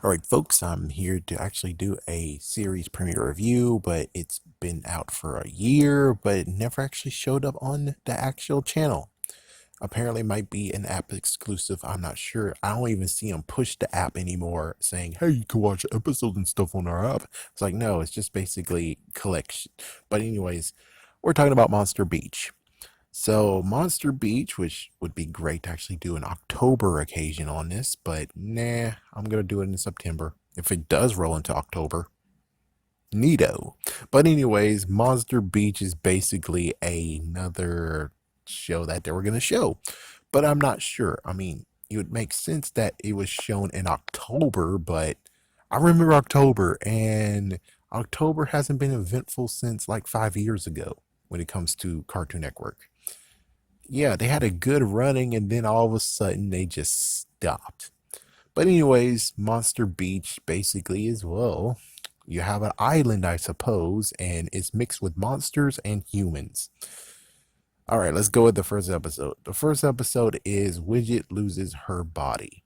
All right, folks, I'm here to actually do a series premiere review, but it's been out for a year, but it never actually showed up on the actual channel. Apparently, it might be an app exclusive. I'm not sure. I don't even see them push the app anymore saying, hey, you can watch episodes and stuff on our app. It's like, no, it's just basically collection. But, anyways, we're talking about Monster Beach. So Monster Beach, which would be great to actually do an October occasion on this, but nah, I'm gonna do it in September. If it does roll into October, neato. But anyways, Monster Beach is basically another show that they were gonna show, but I'm not sure. I mean, it would make sense that it was shown in October, but I remember October, and October hasn't been eventful since like 5 years ago when it comes to Cartoon Network. Yeah, they had a good running and then all of a sudden they just stopped. But anyways, Monster Beach basically is, well, you have an island, I suppose, and it's mixed with monsters and humans. All right, let's go with the first episode. The first episode is Widget loses her body.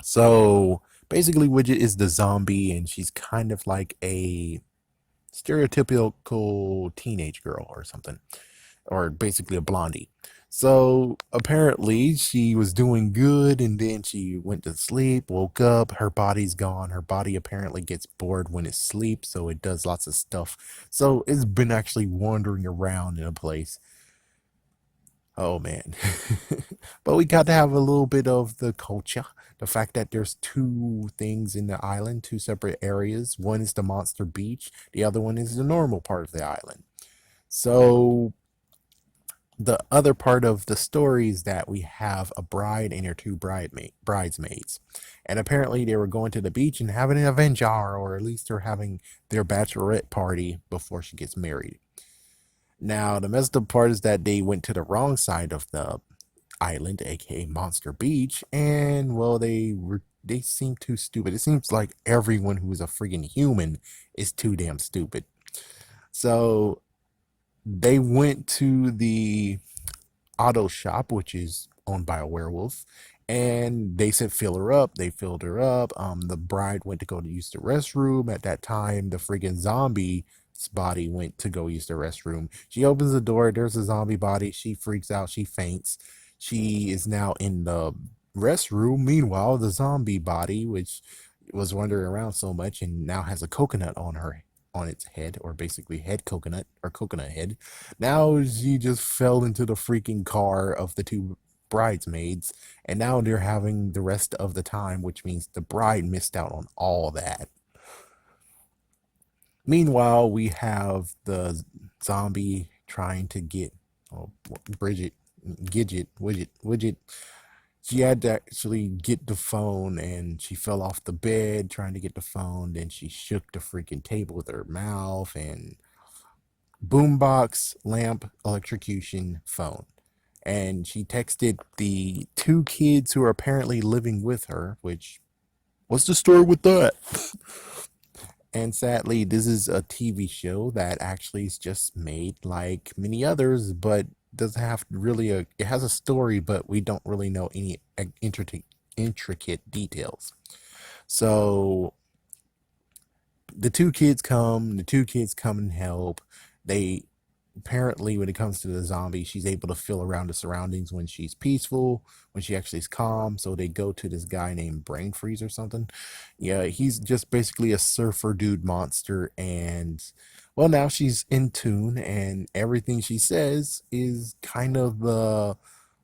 So basically, Widget is the zombie, and she's kind of like a stereotypical teenage girl or something, or basically a blondie. So apparently she was doing good and then she went to sleep, woke up, her body's gone. Her body apparently gets bored when it sleeps, so it does lots of stuff. So it's been actually wandering around in a place. Oh man. But we got to have a little bit of the culture. The fact that there's two things in the island, two separate areas. One is the Monster Beach, the other one is the normal part of the island. So the other part of the story is that we have a bride and her two bridesmaids. And apparently they were going to the beach and having an Avenger, or at least they're having their bachelorette party before she gets married. Now, the messed up part is that they went to the wrong side of the island, aka Monster Beach, and well, they seem too stupid. It seems like everyone who's a freaking human is too damn stupid. So they went to the auto shop, which is owned by a werewolf, and they said fill her up. They filled her up. The bride went to go to use the restroom. At that time, the freaking zombie's body went to go use the restroom. She opens the door. There's a zombie body. She freaks out. She faints. She is now in the restroom. Meanwhile, the zombie body, which was wandering around so much and now has a coconut on its head, or basically head coconut or coconut head. Now she just fell into the freaking car of the two bridesmaids, and now they're having the rest of the time, which means the bride missed out on all that. Meanwhile, we have the zombie trying to get, oh, Bridget, Widget. She had to actually get the phone, and she fell off the bed trying to get the phone. Then she shook the freaking table with her mouth, and boombox, lamp, electrocution, phone. And she texted the two kids who are apparently living with her, which, what's the story with that? And sadly, this is a TV show that actually is just made like many others, but doesn't have really it has a story, but we don't really know any intricate details. So the two kids come and help. They apparently, when it comes to the zombie, she's able to feel around the surroundings when she's peaceful, when she actually is calm. So they go to this guy named Brain Freeze or something. Yeah, he's just basically a surfer dude monster, and well, now she's in tune, and everything she says is kind of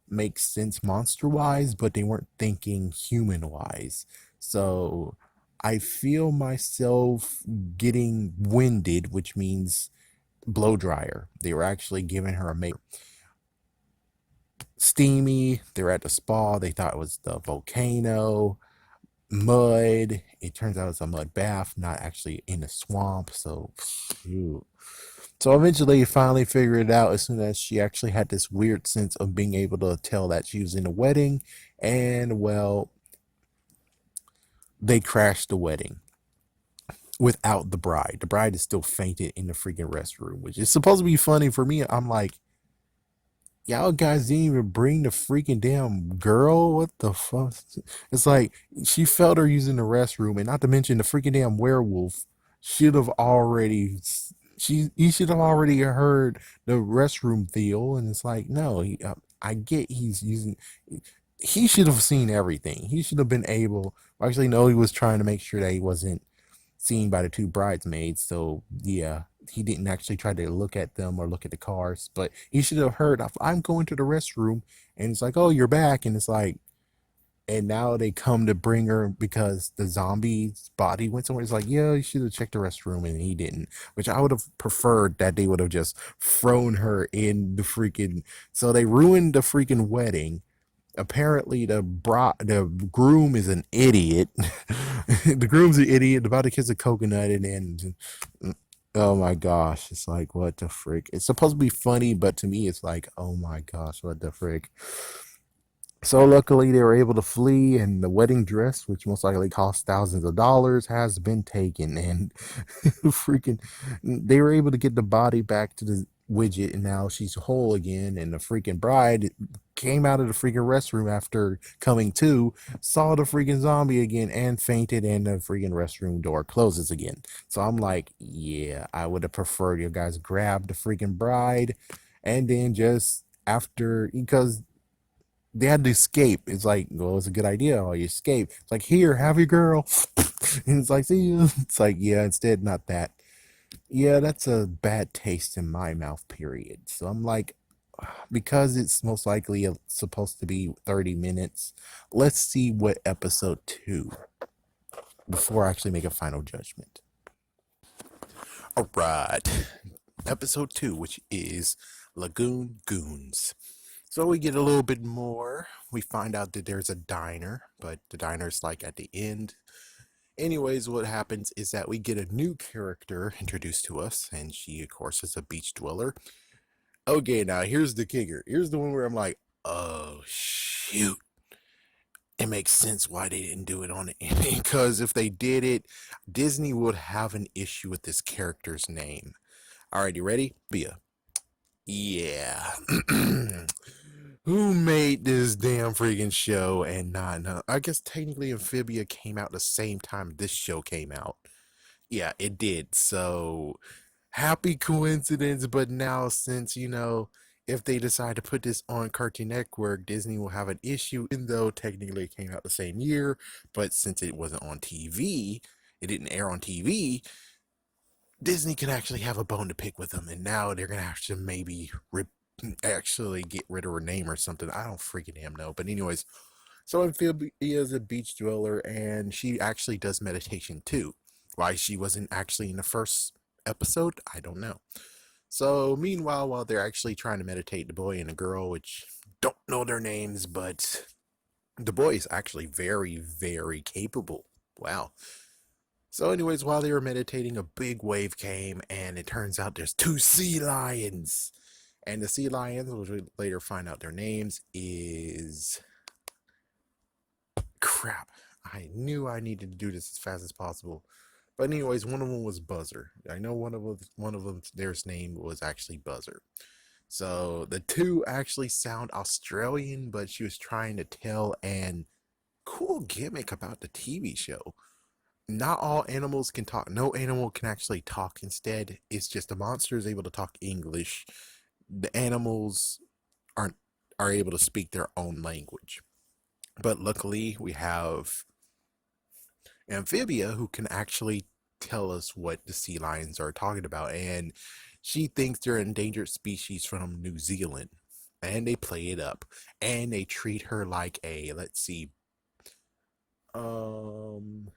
makes sense monster wise, but they weren't thinking human wise. So I feel myself getting winded, which means blow dryer. They were actually giving her a make steamy. They're at the spa. They thought it was the volcano. Mud. It turns out it's a mud bath, not actually in the swamp. So, phew. So eventually, you finally figured it out as soon as she actually had this weird sense of being able to tell that she was in a wedding, and well, they crashed the wedding without the bride. The bride is still fainted in the freaking restroom, which is supposed to be funny for me. I'm like, y'all guys didn't even bring the freaking damn girl. What the fuck? It's like she felt her using the restroom, and not to mention the freaking damn werewolf should have already. He should have already heard the restroom deal, and it's like no. I get he's using. He should have seen everything. He should have been able. Actually, no, he was trying to make sure that he wasn't seen by the two bridesmaids. So yeah, he didn't actually try to look at them or look at the cars, but he should have heard, I'm going to the restroom, and it's like, oh, you're back, and it's like, and now they come to bring her because the zombie's body went somewhere. It's like, yeah, you should have checked the restroom, and he didn't. Which I would have preferred that they would have just thrown her in the freaking. So they ruined the freaking wedding. Apparently the groom is an idiot. The groom's an idiot. The bride kiss a coconut, and then oh my gosh, it's like what the frick. It's supposed to be funny, but to me it's like, oh my gosh, what the frick. So luckily they were able to flee, and the wedding dress, which most likely cost thousands of dollars, has been taken. And freaking, they were able to get the body back to the widget, and now she's whole again. And the freaking bride came out of the freaking restroom after coming to, saw the freaking zombie again, and fainted, and the freaking restroom door closes again. So I'm like, yeah, I would have preferred you guys grab the freaking bride, and then just after, because they had to escape. It's like, well, it's a good idea. Oh, you escape. It's like, here, have your girl. And it's like, see you. It's like, yeah, instead, not that. Yeah, that's a bad taste in my mouth, period. So I'm like, because it's most likely supposed to be 30 minutes, let's see what episode 2 before I actually make a final judgment. All right. Episode 2, which is Lagoon Goons. So we get a little bit more. We find out that there's a diner, but the diner's like at the end. Anyways, what happens is that we get a new character introduced to us, and she, of course, is a beach dweller. Okay, now here's the kicker. Here's the one where I'm like, oh, shoot. It makes sense why they didn't do it on it. Because if they did it, Disney would have an issue with this character's name. Alright, you ready? Bia. Yeah. Who made this damn freaking show and not no? I guess technically Amphibia came out the same time this show came out. Yeah, it did. So happy coincidence, but now since if they decide to put this on Cartoon Network, Disney will have an issue, even though technically it came out the same year, but since it wasn't on TV, it didn't air on TV, Disney can actually have a bone to pick with them, and now they're gonna have to maybe actually get rid of her name or something. I don't freaking damn know. But anyways, so Amphibia is a beach dweller, and she actually does meditation too. Why she wasn't actually in the first episode, I don't know. So meanwhile, while they're actually trying to meditate, the boy and the girl, which don't know their names, but the boy is actually very, very capable. Wow. So, anyways, while they were meditating, a big wave came, and it turns out there's two sea lions. And the sea lions, which we later find out their names, is crap. I knew I needed to do this as fast as possible. But anyways, one of them was Buzzer. I know one of them, their name was actually Buzzer. So the two actually sound Australian, but she was trying to tell an cool gimmick about the TV show. Not all animals can talk. No animal can actually talk. Instead, it's just the monster is able to talk English. The animals aren't are able to speak their own language. But luckily, we have Amphibia who can actually tell us what the sea lions are talking about, and she thinks they're an endangered species from New Zealand. And they play it up, and they treat her like a, let's see, um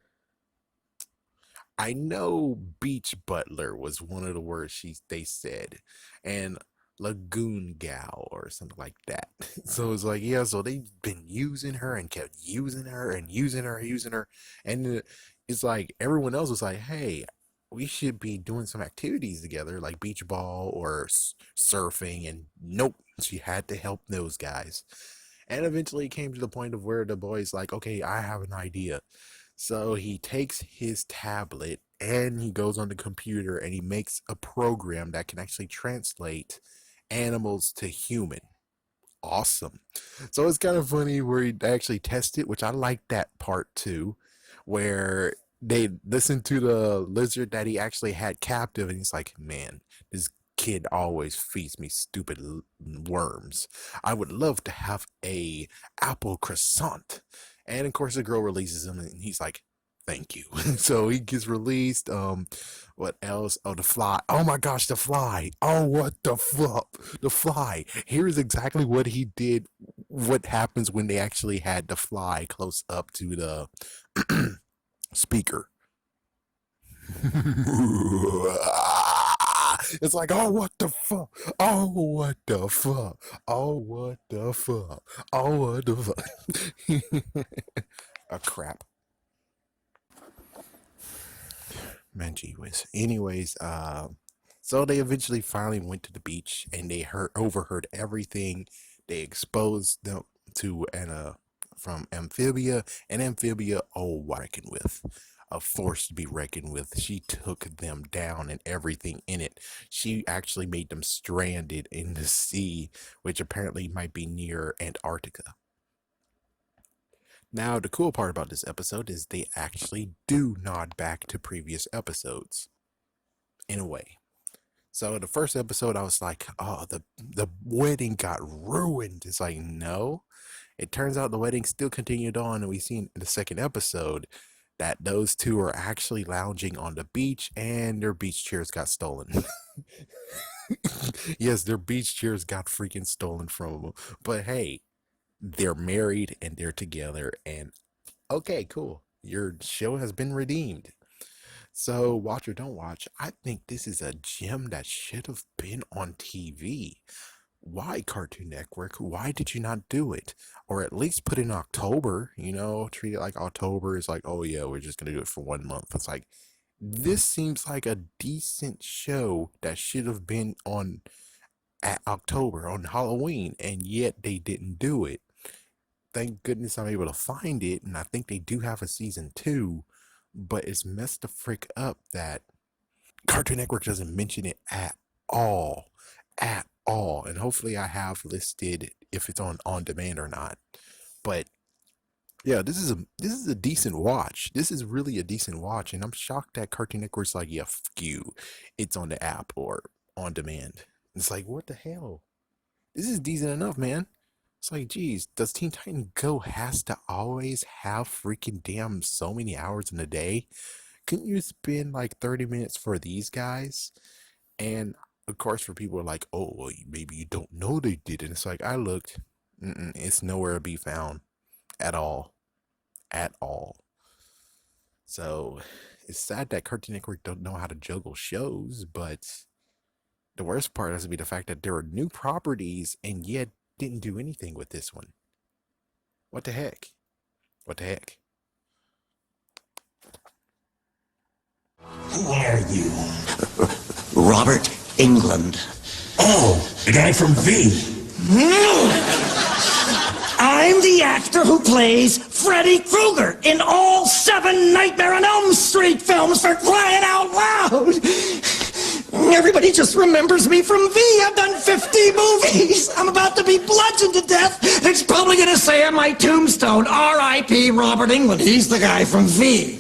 I know beach butler was one of the words they said, and lagoon gal or something like that. So it's like, yeah, so they've been using her and kept using her and using her, and it's like everyone else was like, hey, we should be doing some activities together like beach ball or surfing, and nope, she had to help those guys. And eventually it came to the point of where the boy's like, okay, I have an idea. So he takes his tablet and he goes on the computer and he makes a program that can actually translate animals to human. awesome. So it's kind of funny where he actually tested, which I like that part too, where they listened to the lizard that he actually had captive, and he's like, man, this kid always feeds me stupid worms. I would love to have a apple croissant. And of course, the girl releases him, and he's like, thank you. So he gets released. What else? Oh, the fly. Oh my gosh, the fly. Oh, what the fuck? The fly. Here's exactly what he did. What happens when they actually had the fly close up to the speaker. It's like, oh, what the fuck? Oh, what the fuck? Oh, what the fuck? Oh, what the fuck? A crap. Man, gee whiz. Anyways, so they eventually finally went to the beach and they overheard everything. They exposed them to Anna from Amphibia, and Amphibia, oh, reckon with. A force to be reckoned with. She took them down and everything in it. She actually made them stranded in the sea, which apparently might be near Antarctica. Now, the cool part about this episode is they actually do nod back to previous episodes in a way. So the first episode, I was like, "Oh, the wedding got ruined." It's like, no. It turns out the wedding still continued on, and we see in the second episode that those two are actually lounging on the beach, and their beach chairs got stolen. Yes, their beach chairs got freaking stolen from them. But hey, they're married and they're together, and okay, cool. Your show has been redeemed. So, watch or don't watch, I think this is a gem that should have been on TV. Why, Cartoon Network? Why did you not do it? Or at least put in October, treat it like October is like, oh yeah, we're just going to do it for 1 month. It's like, this seems like a decent show that should have been on at October, on Halloween, and yet they didn't do it. Thank goodness I'm able to find it, and I think they do have a season 2, but it's messed the frick up that Cartoon Network doesn't mention it at all. At all. And hopefully I have listed if it's on demand or not. But yeah, this is a decent watch. This is really a decent watch, and I'm shocked that Cartoon Network's like, yeah, fuck you. It's on the app or on demand. It's like, what the hell? This is decent enough, man. It's like, geez, does Teen Titan Go has to always have freaking damn so many hours in a day? Couldn't you spend like 30 minutes for these guys? And of course, for people like, oh, well, maybe you don't know they did it. It's like, I looked, it's nowhere to be found at all. At all. So it's sad that Cartoon Network don't know how to juggle shows, but the worst part has to be the fact that there are new properties and yet didn't do anything with this one. What the heck? What the heck? Who are you? Robert Englund. Oh, the guy from V. I'm the actor who plays Freddy Krueger in all 7 Nightmare on Elm Street films, for crying out loud! Everybody just remembers me from V. I've done 50 movies. I'm about to be bludgeoned to death. It's probably going to say on my tombstone, R.I.P. Robert Englund. He's the guy from V.